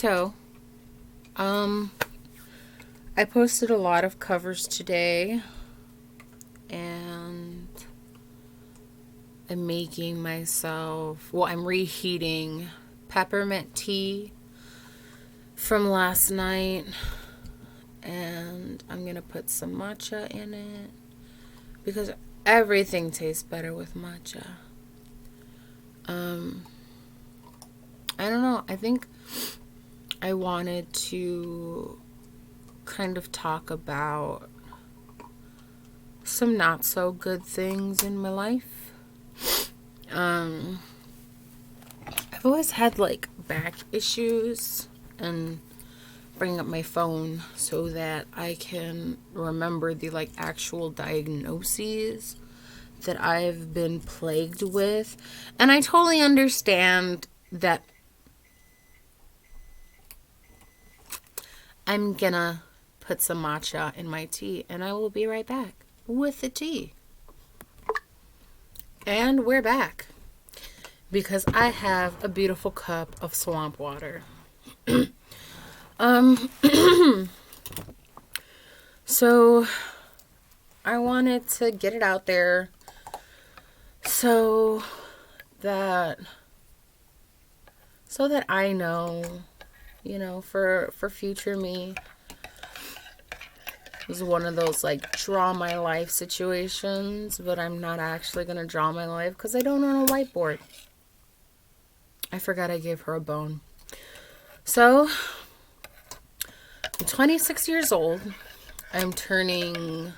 So, I posted a lot of covers today, and I'm making myself, I'm reheating peppermint tea from last night, and I'm going to put some matcha in it, because everything tastes better with matcha. I don't know, I think I wanted to kind of talk about some not so good things in my life. I've always had like back issues, and bring up my phone so that I can remember the like actual diagnoses that I've been plagued with. And I totally understand that I'm gonna put some matcha in my tea, and I will be right back with the tea. And we're back, because I have a beautiful cup of swamp water. So I wanted to get it out there so that I know, for future me. It was one of those like draw my life situations, but I'm not actually going to draw my life because I don't own a whiteboard. I forgot I gave her a bone. So, I'm 26 years old. I'm turning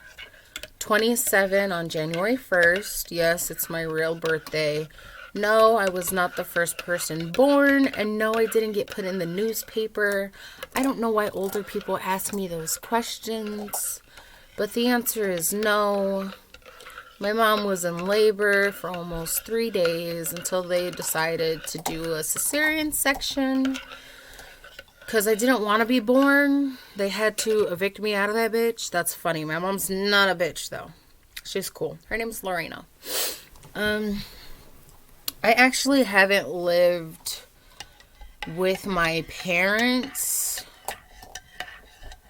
27 on January 1st. Yes, it's my real birthday. No, I was not the first person born, and no, I didn't get put in the newspaper. I don't know why older people ask me those questions, but the answer is no. My mom was in labor for almost 3 days until they decided to do a cesarean section. Because I didn't want to be born, they had to evict me out of that bitch. That's funny. My mom's not a bitch, though. She's cool. Her name's Lorena. I actually haven't lived with my parents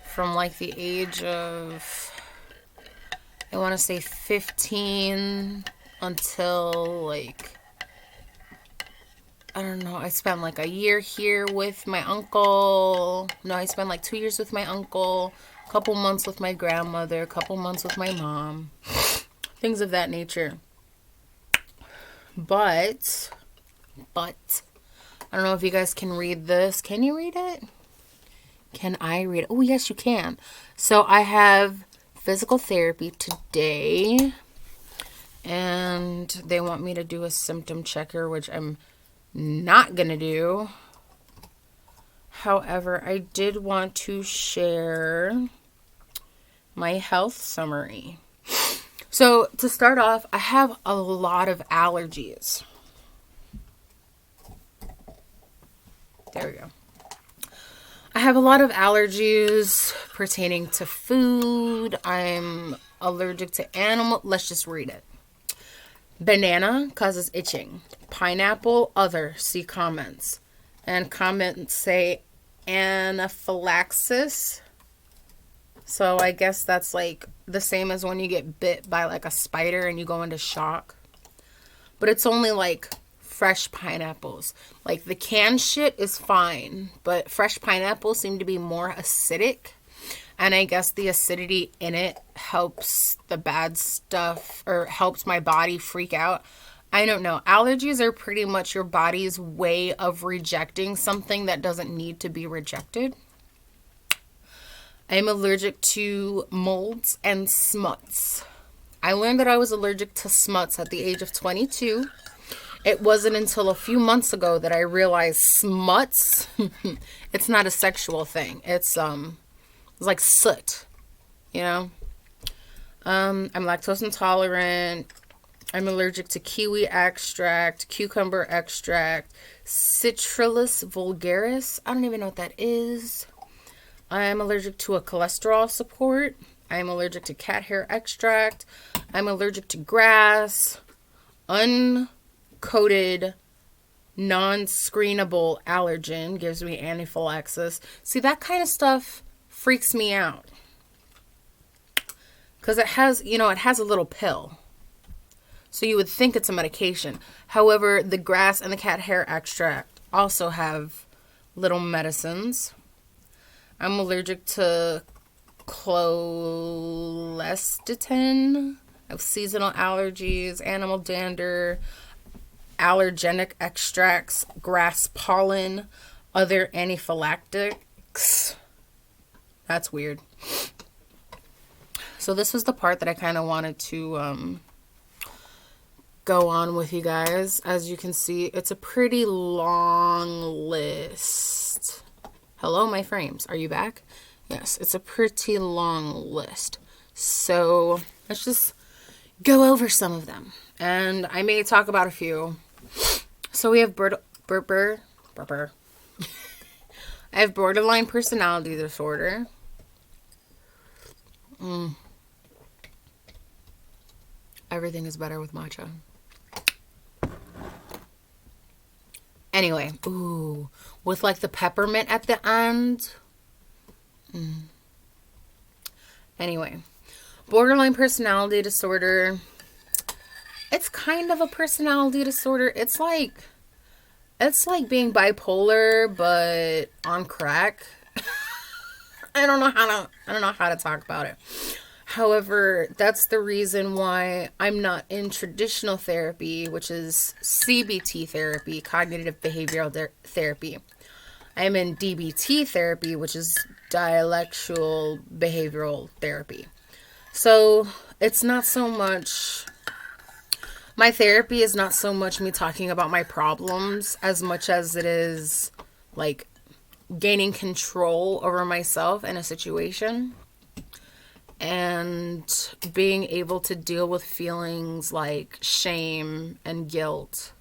from like the age of, I want to say 15 until like, I don't know, I spent like a year here with my uncle. No, I spent like 2 years with my uncle, a couple months with my grandmother, a couple months with my mom, things of that nature. But, I don't know if you guys can read this. Can you read it? Can I read it? Oh, yes, you can. So I have physical therapy today, and they want me to do a symptom checker, which I'm not going to do. However, I did want to share my health summary. So, to start off, I have a lot of allergies. There we go. I have a lot of allergies pertaining to food. I'm allergic to animal. Let's just read it. Banana causes itching. Pineapple, other. See comments. And comments say anaphylaxis. So I guess that's like the same as when you get bit by like a spider and you go into shock. But it's only like fresh pineapples. Like the canned shit is fine, but fresh pineapples seem to be more acidic. And I guess the acidity in it helps the bad stuff, or helps my body freak out. I don't know. Allergies are pretty much your body's way of rejecting something that doesn't need to be rejected. I'm allergic to molds and smuts. I learned that I was allergic to smuts at the age of 22. It wasn't until a few months ago that I realized smuts, it's not a sexual thing. It's like soot, I'm lactose intolerant. I'm allergic to kiwi extract, cucumber extract, Citrullus vulgaris. I don't even know what that is. I'm allergic to a cholesterol support. I'm allergic to cat hair extract. I'm allergic to grass, uncoated non-screenable allergen, gives me anaphylaxis. See, that kind of stuff freaks me out. Because it has, it has a little pill. So you would think it's a medication. However, the grass and the cat hair extract also have little medicines. I'm allergic to cholesticin. I have seasonal allergies, animal dander, allergenic extracts, grass pollen, other anaphylactics. That's weird. So this was the part that I kind of wanted to go on with you guys. As you can see, it's a pretty long list. Hello, my frames. Are you back? Yes, it's a pretty long list. So let's just go over some of them. And I may talk about a few. So we have I have borderline personality disorder. Everything is better with matcha. Anyway, ooh, with like the peppermint at the end. Anyway, borderline personality disorder. It's kind of a personality disorder. It's like being bipolar, but on crack. I don't know how to talk about it. However, that's the reason why I'm not in traditional therapy, which is CBT therapy, cognitive behavioral therapy. I'm in DBT therapy, which is dialectical behavioral therapy. So it's not so much, my therapy is not so much me talking about my problems as much as it is like gaining control over myself in a situation. And being able to deal with feelings like shame and guilt.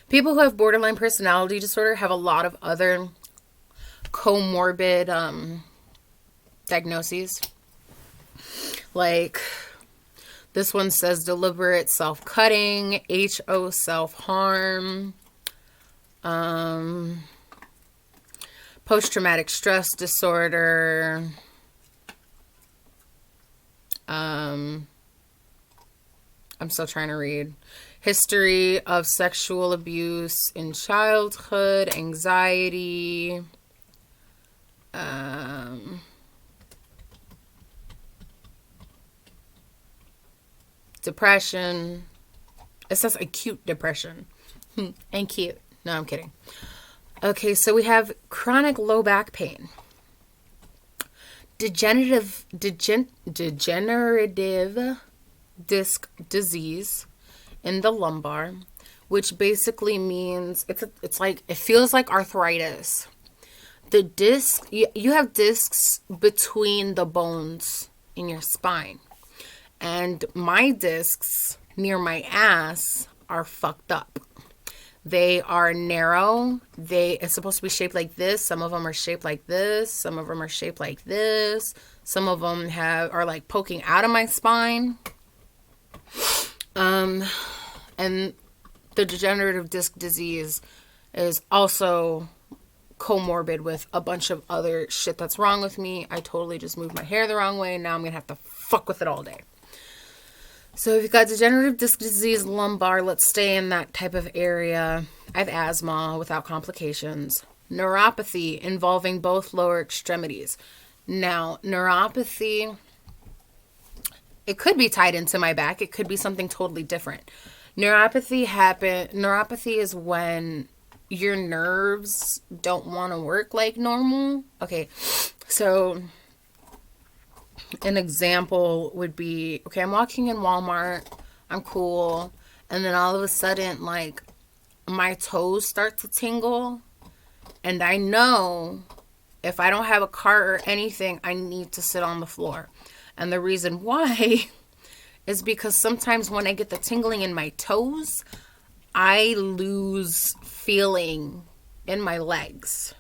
People who have borderline personality disorder have a lot of other comorbid diagnoses. Like this one says deliberate self-cutting, HO self-harm, post-traumatic stress disorder, I'm still trying to read. History of sexual abuse in childhood, anxiety, depression. It says acute depression. And cute. No, I'm kidding. Okay, so we have chronic low back pain, degenerative disc disease in the lumbar, which basically means it's like, it feels like arthritis. The disc, you have discs between the bones in your spine, and my discs near my ass are fucked up. They are narrow. It's supposed to be shaped like this. Some of them are shaped like this. Some of them are shaped like this. Some of them are like poking out of my spine. And the degenerative disc disease is also comorbid with a bunch of other shit that's wrong with me. I totally just moved my hair the wrong way, and now I'm going to have to fuck with it all day. So if you've got degenerative disc disease, lumbar, let's stay in that type of area. I have asthma without complications. Neuropathy involving both lower extremities. Now, neuropathy, it could be tied into my back. It could be something totally different. Neuropathy is when your nerves don't want to work like normal. Okay, so an example would be, okay, I'm walking in Walmart, I'm cool, and then all of a sudden, like, my toes start to tingle, and I know if I don't have a cart or anything, I need to sit on the floor. And the reason why is because sometimes when I get the tingling in my toes, I lose feeling in my legs.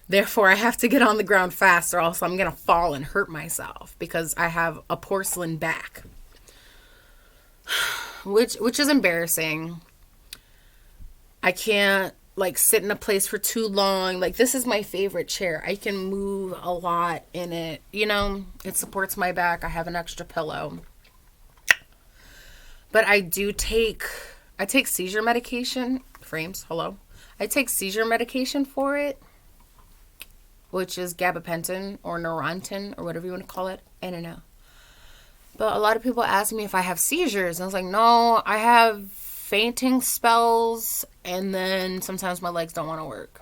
Therefore, I have to get on the ground fast, or else I'm going to fall and hurt myself because I have a porcelain back. which is embarrassing. I can't like sit in a place for too long. Like, this is my favorite chair. I can move a lot in it. You know, it supports my back. I have an extra pillow. But I take seizure medication. Frames, hello. I take seizure medication for it, which is gabapentin or Neurontin or whatever you want to call it. I don't know. But a lot of people ask me if I have seizures. And I was like, no, I have fainting spells, and then sometimes my legs don't want to work.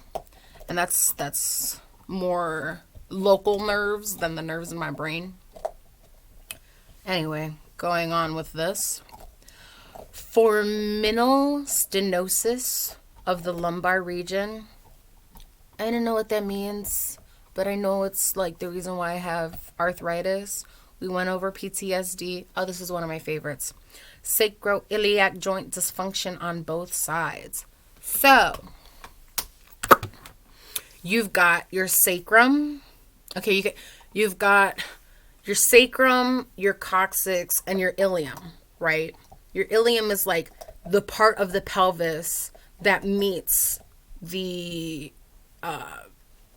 And that's more local nerves than the nerves in my brain. Anyway, going on with this. Foraminal stenosis of the lumbar region. I don't know what that means, but I know it's like the reason why I have arthritis. We went over PTSD. Oh, this is one of my favorites. Sacroiliac joint dysfunction on both sides. So, you've got your sacrum. Okay, you've got your sacrum, your coccyx, and your ilium, right? Your ilium is like the part of the pelvis that meets the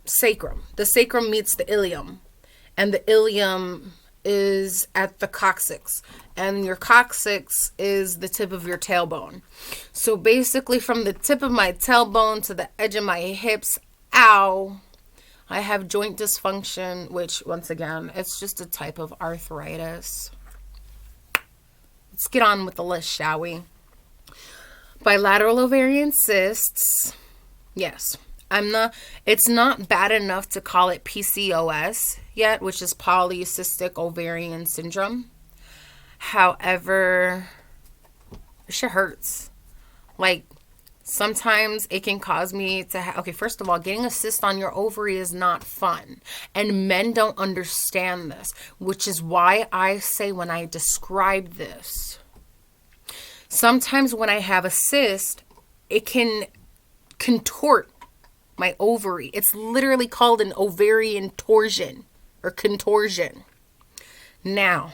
sacrum. The sacrum meets the ilium, and the ilium is at the coccyx, and your coccyx is the tip of your tailbone. So basically, from the tip of my tailbone to the edge of my hips, ow, I have joint dysfunction, which once again, it's just a type of arthritis. Let's get on with the list, shall we? Bilateral ovarian cysts. Yes. It's not bad enough to call it PCOS yet, which is polycystic ovarian syndrome. However, shit hurts. Like, sometimes it can cause me to okay, first of all, getting a cyst on your ovary is not fun. And men don't understand this, which is why I say when I describe this, sometimes when I have a cyst, it can contort my ovary. It's literally called an ovarian torsion or contortion. Now,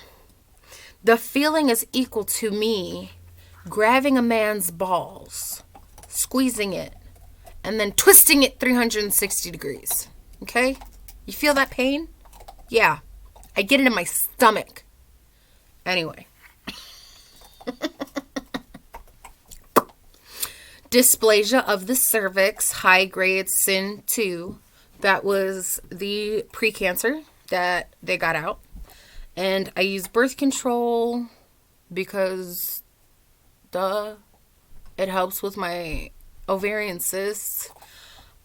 the feeling is equal to me grabbing a man's balls, squeezing it, and then twisting it 360 degrees. Okay? You feel that pain? Yeah. I get it in my stomach. Anyway. Dysplasia of the cervix, high grade SIN 2. That was the precancer that they got out. And I use birth control because, duh, it helps with my ovarian cysts.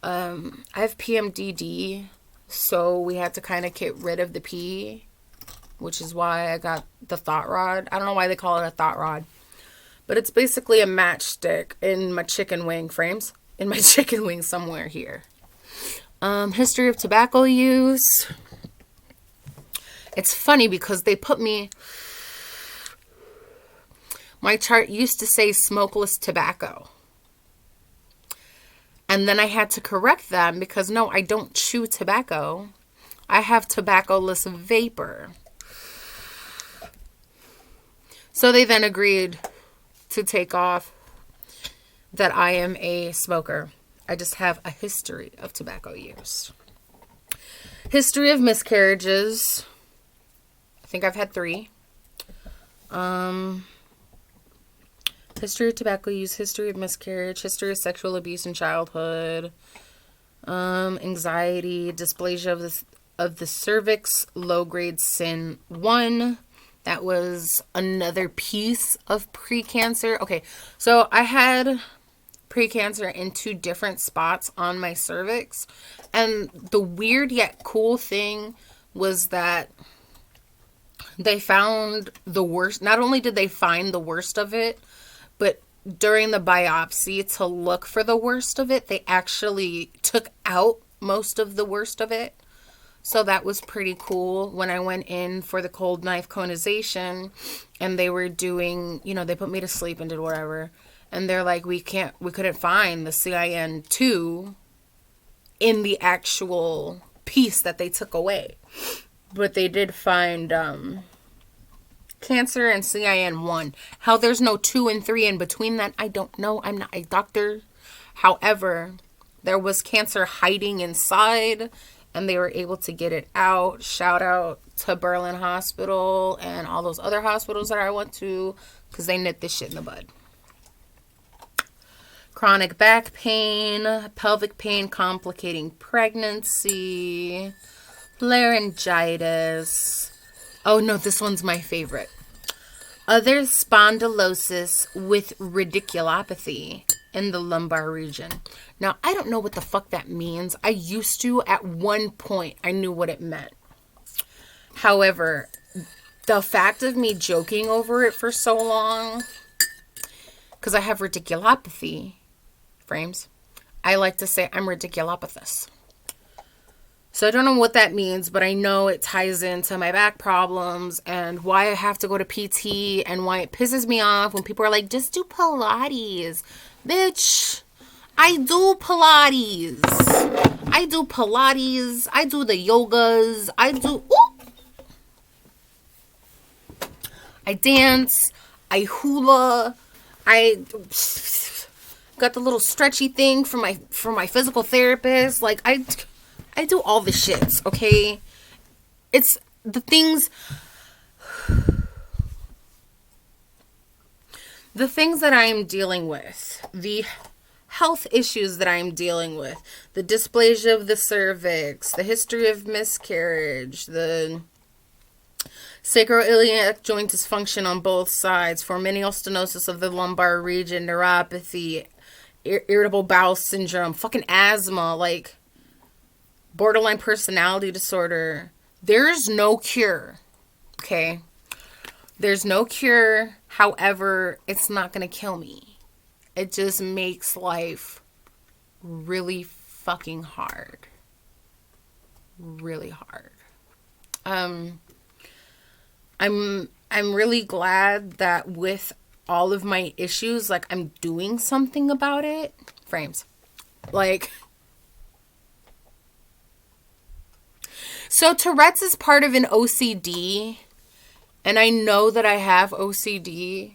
I have PMDD, so we had to kind of get rid of the P, which is why I got the thought rod. I don't know why they call it a thought rod. But it's basically a matchstick in my chicken wing frames. In my chicken wing somewhere here. History of tobacco use. It's funny because they put me... My chart used to say smokeless tobacco. And then I had to correct them because no, I don't chew tobacco. I have tobacco-less vapor. So they then agreed to take off that I am a smoker. I just have a history of tobacco use. History of miscarriages. I think I've had 3. History of tobacco use, history of miscarriage, history of sexual abuse in childhood, anxiety, dysplasia of the cervix, low grade SIN 1. That was another piece of precancer. Okay, so I had precancer in 2 different spots on my cervix. And the weird yet cool thing was that they found the worst. Not only did they find the worst of it, but during the biopsy to look for the worst of it, they actually took out most of the worst of it. So that was pretty cool. When I went in for the cold knife conization and they were doing, they put me to sleep and did whatever. And they're like, we couldn't find the CIN2 in the actual piece that they took away. But they did find cancer and CIN1. How there's no 2 and 3 in between that, I don't know. I'm not a doctor. However, there was cancer hiding inside, and they were able to get it out. Shout out to Berlin Hospital and all those other hospitals that I went to, because they nipped this shit in the bud. Chronic back pain, pelvic pain complicating pregnancy, laryngitis. Oh no, this one's my favorite. Other spondylosis with radiculopathy in the lumbar region. Now, I don't know what the fuck that means. I used to, at one point, I knew what it meant. However, the fact of me joking over it for so long, because I have radiculopathy, frames, I like to say I'm radiculopatous. So I don't know what that means, but I know it ties into my back problems and why I have to go to PT and why it pisses me off when people are like, just do Pilates. Bitch, I do Pilates. I do Pilates. I do the yogas. I dance. I hula. I got the little stretchy thing from my physical therapist. Like, I do all the shits, okay? It's the things that I am dealing with, the health issues that I am dealing with, the dysplasia of the cervix, the history of miscarriage, the sacroiliac joint dysfunction on both sides, foraminal stenosis of the lumbar region, neuropathy, irritable bowel syndrome, fucking asthma, like borderline personality disorder. There's no cure, okay? There's no cure. However, it's not going to kill me. It just makes life really fucking hard. Really hard. I'm really glad that with all of my issues, like, I'm doing something about it. Frames. Like, so Tourette's is part of an OCD, and I know that I have OCD.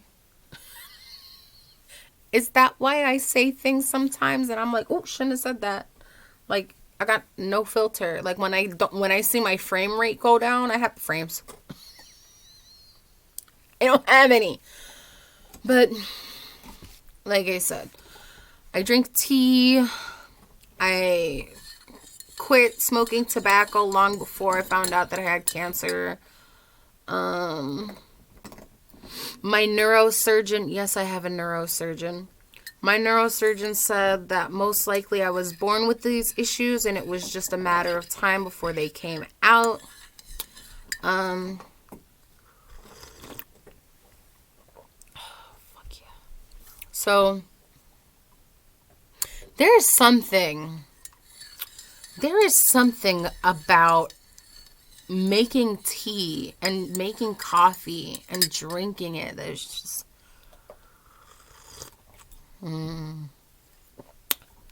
Is that why I say things sometimes and I'm like, oh, shouldn't have said that? Like, I got no filter. Like, when I see my frame rate go down, I have frames. I don't have any. But like I said, I drink tea. I quit smoking tobacco long before I found out that I had cancer. My neurosurgeon, yes, I have a neurosurgeon. My neurosurgeon said that most likely I was born with these issues and it was just a matter of time before they came out. Fuck yeah. So there is something about making tea and making coffee and drinking it. There's just...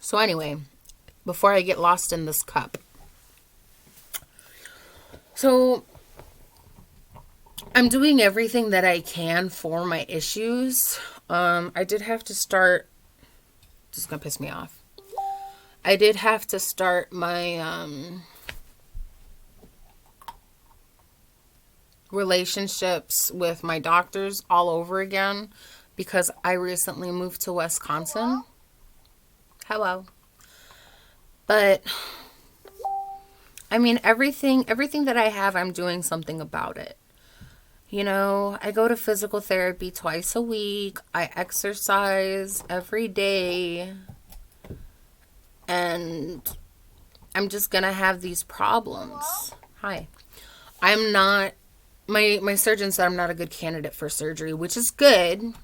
So anyway, before I get lost in this cup. So I'm doing everything that I can for my issues. I did have to start... This is going to piss me off. I did have to start my... relationships with my doctors all over again because I recently moved to Wisconsin. Hello. But I mean, everything that I have, I'm doing something about it. You know, I go to physical therapy twice a week. I exercise every day. And I'm just gonna have these problems. Hi. I'm not... My surgeon said I'm not a good candidate for surgery, which is good.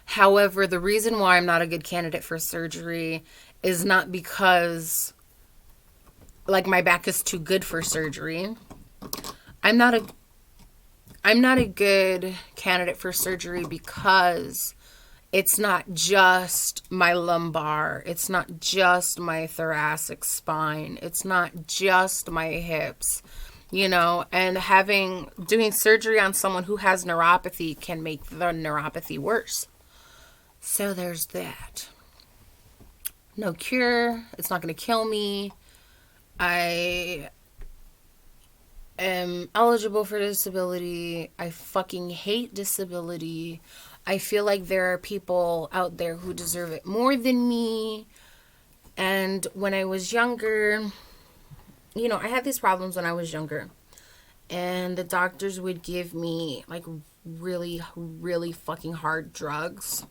However, the reason why I'm not a good candidate for surgery is not because, like, my back is too good for surgery. I'm not a good candidate for surgery because it's not just my lumbar. It's not just my thoracic spine. It's not just my hips. you know, and doing surgery on someone who has neuropathy can make the neuropathy worse. So there's that. No cure. It's not going to kill me. I am eligible for disability. I fucking hate disability. I feel like there are people out there who deserve it more than me. And when I was younger, you know, I had these problems when I was younger. And the doctors would give me like really, really fucking hard drugs.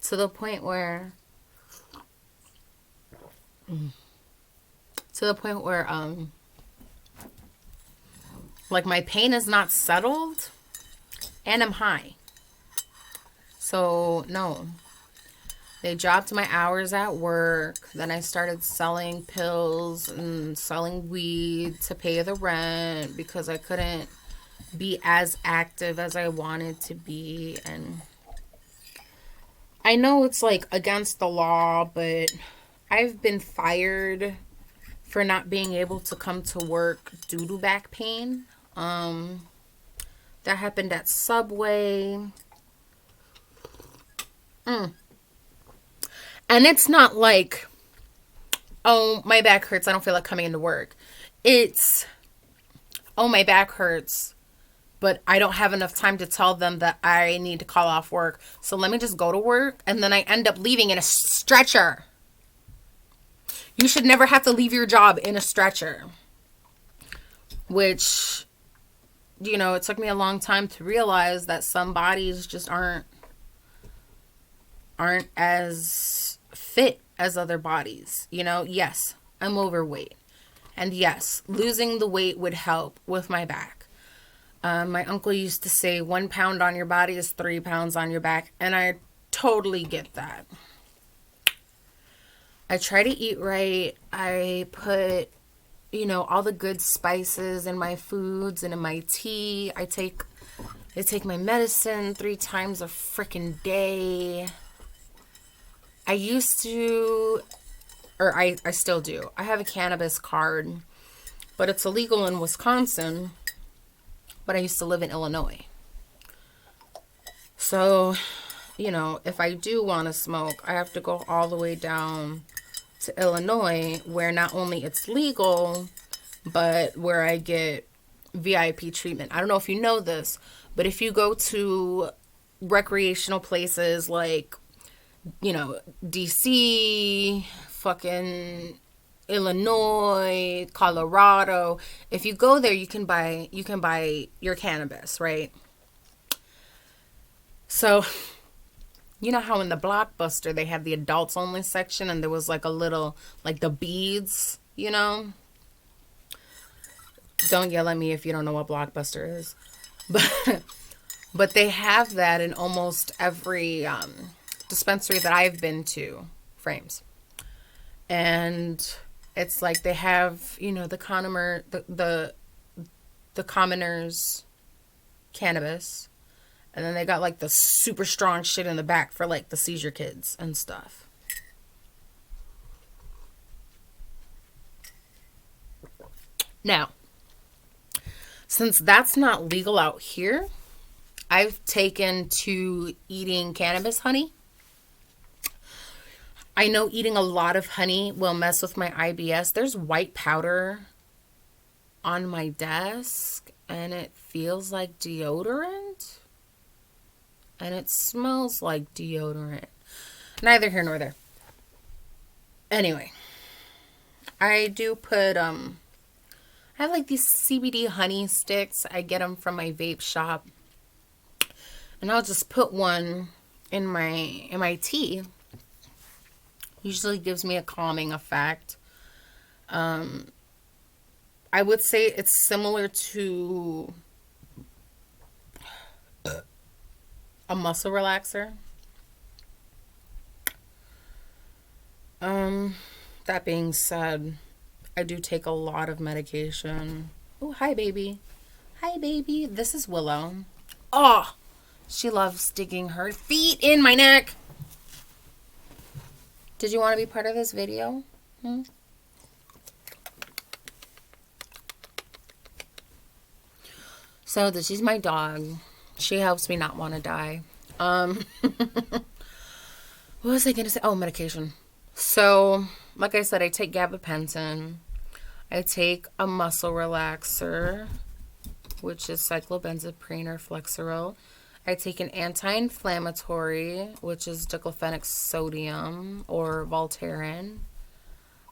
To the point where like my pain is not settled and I'm high. So no. They dropped my hours at work. Then I started selling pills and selling weed to pay the rent because I couldn't be as active as I wanted to be. And I know it's like against the law, but I've been fired for not being able to come to work due to back pain. That happened at Subway. And it's not like, oh, my back hurts, I don't feel like coming into work. It's, oh, my back hurts, but I don't have enough time to tell them that I need to call off work. So let me just go to work, and then I end up leaving in a stretcher. You should never have to leave your job in a stretcher. Which, you know, it took me a long time to realize that some bodies just aren't as fit as other bodies. You know, yes, I'm overweight. And yes, losing the weight would help with my back. My uncle used to say 1 pound on your body is 3 pounds on your back. And I totally get that. I try to eat right. I put, you know, all the good spices in my foods and in my tea. I take my medicine 3 times a freaking day. I used to, or I still do. I have a cannabis card, but it's illegal in Wisconsin. But I used to live in Illinois. So, you know, if I do want to smoke, I have to go all the way down to Illinois, where not only it's legal, but where I get VIP treatment. I don't know if you know this, but if you go to recreational places like, you know, DC, fucking Illinois, Colorado, if you go there, you can buy your cannabis, right? So, you know how in the Blockbuster they have the adults only section and there was like a little, like the beads, you know? Don't yell at me if you don't know what Blockbuster is. But they have that in almost every dispensary that I've been to, Frames. And it's like they have, you know, the commoner's cannabis. And then they got like the super strong shit in the back for like the seizure kids and stuff. Now, since that's not legal out here, I've taken to eating cannabis honey. I know eating a lot of honey will mess with my IBS. There's white powder on my desk, and it feels like deodorant. And it smells like deodorant. Neither here nor there. Anyway, I do put, I have like these CBD honey sticks. I get them from my vape shop. And I'll just put one in my tea. Usually gives me a calming effect. I would say it's similar to a muscle relaxer. That being said, I do take a lot of medication. Oh, hi, baby. Hi, baby. This is Willow. Oh, she loves sticking her feet in my neck. Did you want to be part of this video? So this is my dog. She helps me not want to die. What was I going to say? Oh, medication. So, like I said, I take gabapentin. I take a muscle relaxer, which is cyclobenzaprine or Flexeril. I take an anti-inflammatory, which is diclofenac sodium or Voltaren.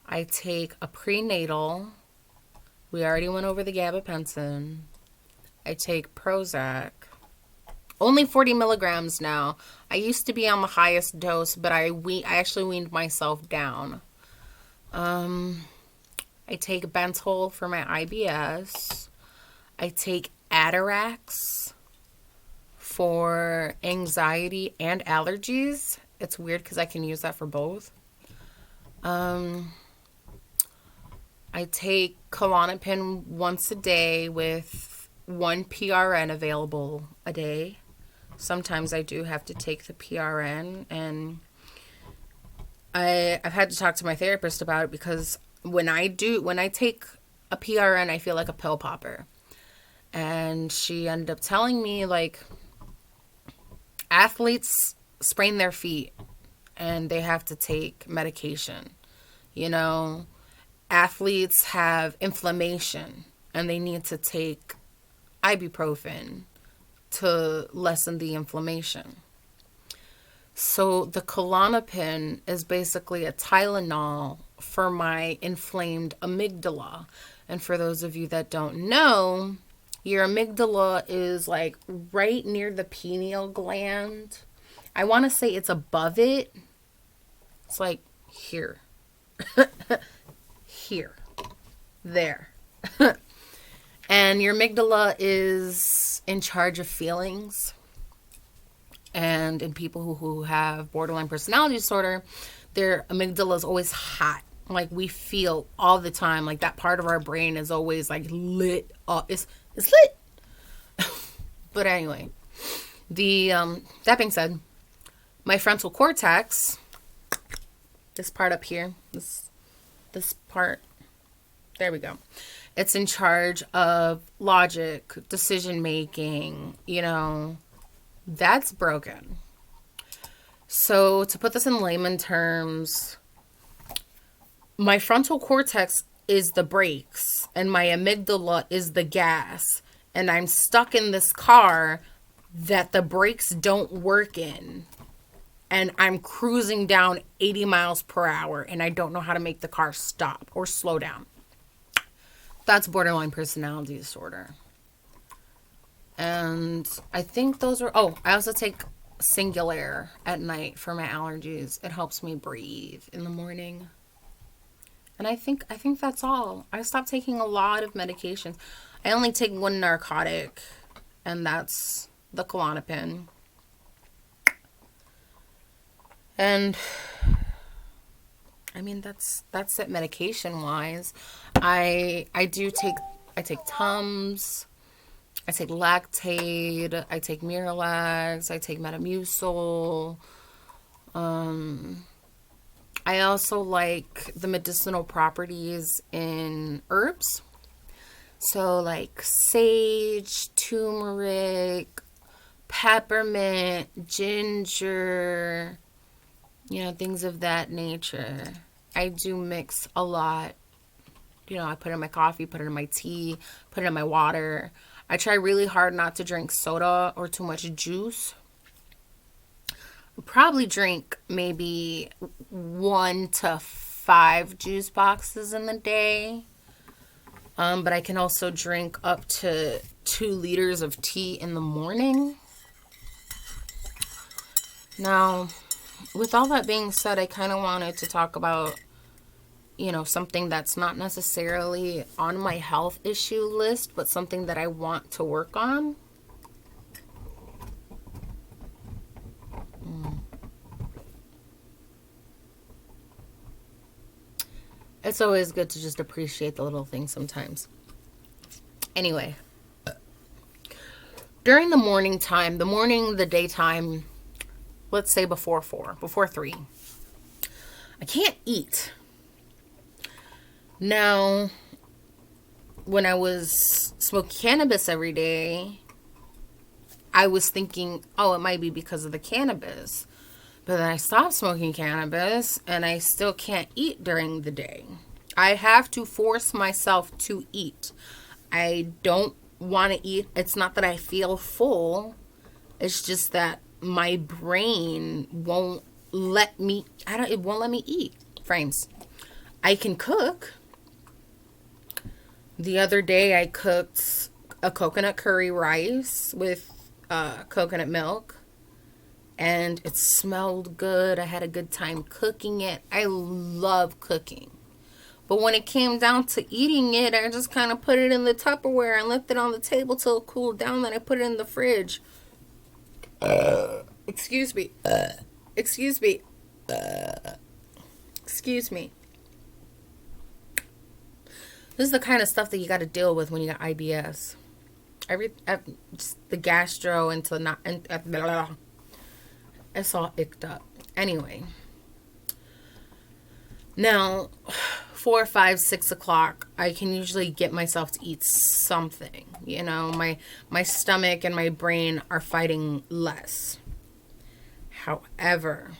I take a prenatal. We already went over the gabapentin. I take Prozac. Only 40 milligrams now. I used to be on the highest dose, but I actually weaned myself down. I take Bentol for my IBS. I take Atarax for anxiety and allergies. It's weird because I can use that for both. I take Klonopin once a day with 1 PRN available a day. Sometimes I do have to take the PRN, and I've had to talk to my therapist about it because when I take a PRN, I feel like a pill popper. And she ended up telling me, like, athletes sprain their feet and they have to take medication. You know, athletes have inflammation and they need to take ibuprofen to lessen the inflammation. So the Klonopin is basically a Tylenol for my inflamed amygdala. And for those of you that don't know, your amygdala is like right near the pineal gland. I want to say it's above it. It's like here. Here. There. And your amygdala is in charge of feelings. And in people who have borderline personality disorder, their amygdala is always hot. Like, we feel all the time. Like, that part of our brain is always, like, lit up. It's lit. But anyway, that being said, my frontal cortex, this part up here, this part, there we go. It's in charge of logic, decision making, you know, that's broken. So to put this in layman terms, my frontal cortex is the brakes and my amygdala is the gas. And I'm stuck in this car that the brakes don't work in. And I'm cruising down 80 miles per hour and I don't know how to make the car stop or slow down. That's borderline personality disorder. And I think those are... Oh, I also take Singulair at night for my allergies. It helps me breathe in the morning. And I think that's all. I stopped taking a lot of medications. I only take one narcotic, and that's the Klonopin. And I mean, that's it medication wise. I take Tums, I take Lactaid, I take Miralax, I take Metamucil. I also like the medicinal properties in herbs. So like sage, turmeric, peppermint, ginger, you know, things of that nature. I do mix a lot. You know, I put it in my coffee, put it in my tea, put it in my water. I try really hard not to drink soda or too much juice. I'll probably drink maybe 1 to 5 juice boxes in the day. But I can also drink up to 2 liters of tea in the morning. Now, with all that being said, I kind of wanted to talk about, you know, something that's not necessarily on my health issue list, but something that I want to work on. It's always good to just appreciate the little things sometimes. Anyway, during the morning time, the daytime, let's say before 3, I can't eat. Now, when I was smoking cannabis every day, I was thinking, oh, it might be because of the cannabis. But then I stopped smoking cannabis and I still can't eat during the day. I have to force myself to eat. I don't want to eat. It's not that I feel full. It's just that my brain won't let me, it won't let me eat. Frames. I can cook. The other day I cooked a coconut curry rice with coconut milk. And it smelled good. I had a good time cooking it. I love cooking. But when it came down to eating it, I just kind of put it in the Tupperware and left it on the table till it cooled down. Then I put it in the fridge. Excuse me. Excuse me. Excuse me. This is the kind of stuff that you got to deal with when you got IBS. Just the gastro into not... It's all icked up. Anyway. Now, 4, 5, 6 o'clock, I can usually get myself to eat something. You know, my stomach and my brain are fighting less. However,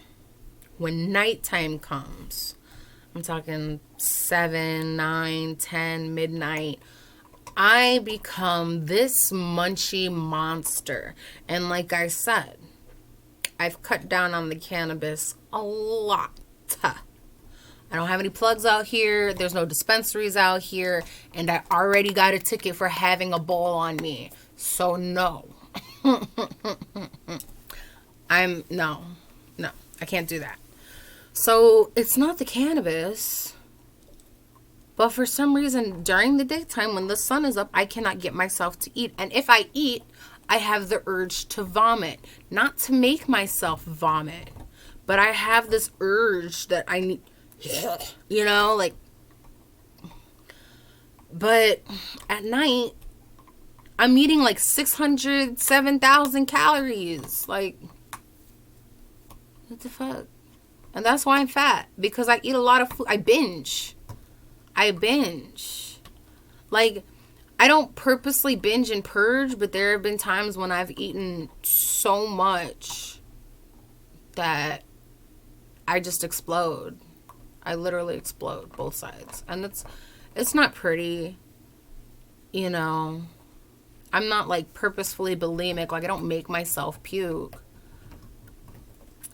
when nighttime comes, I'm talking 7, 9, 10, midnight, I become this munchy monster. And like I said, I've cut down on the cannabis a lot. I don't have any plugs out here. There's no dispensaries out here. And I already got a ticket for having a bowl on me. So no. No, I can't do that. So it's not the cannabis. But for some reason, during the daytime when the sun is up, I cannot get myself to eat. And if I eat, I have the urge to vomit. Not to make myself vomit, but I have this urge that I need, you know, like, but at night, I'm eating like 600, 7,000 calories. Like, what the fuck? And that's why I'm fat, because I eat a lot of food. I binge. Like, I don't purposely binge and purge, but there have been times when I've eaten so much that I just explode. I literally explode both sides. And it's not pretty, you know. I'm not like purposefully bulimic. Like, I don't make myself puke.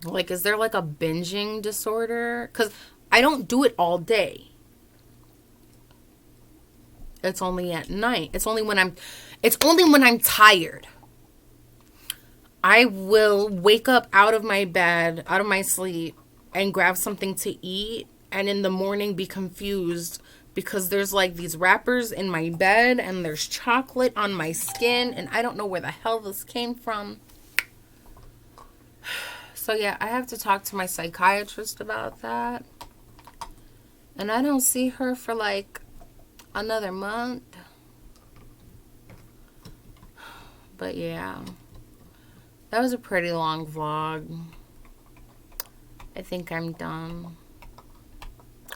Like, is there like a binging disorder? Because I don't do it all day. It's only at night. It's only when I'm tired. I will wake up out of my bed, out of my sleep, and grab something to eat, and in the morning be confused because there's like these wrappers in my bed and there's chocolate on my skin and I don't know where the hell this came from. So yeah, I have to talk to my psychiatrist about that. And I don't see her for like another month. But yeah, that was a pretty long vlog. I think I'm done.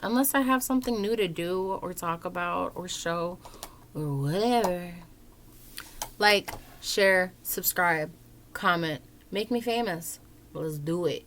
Unless I have something new to do or talk about or show or whatever. Like, share, subscribe, comment. Make me famous. Let's do it.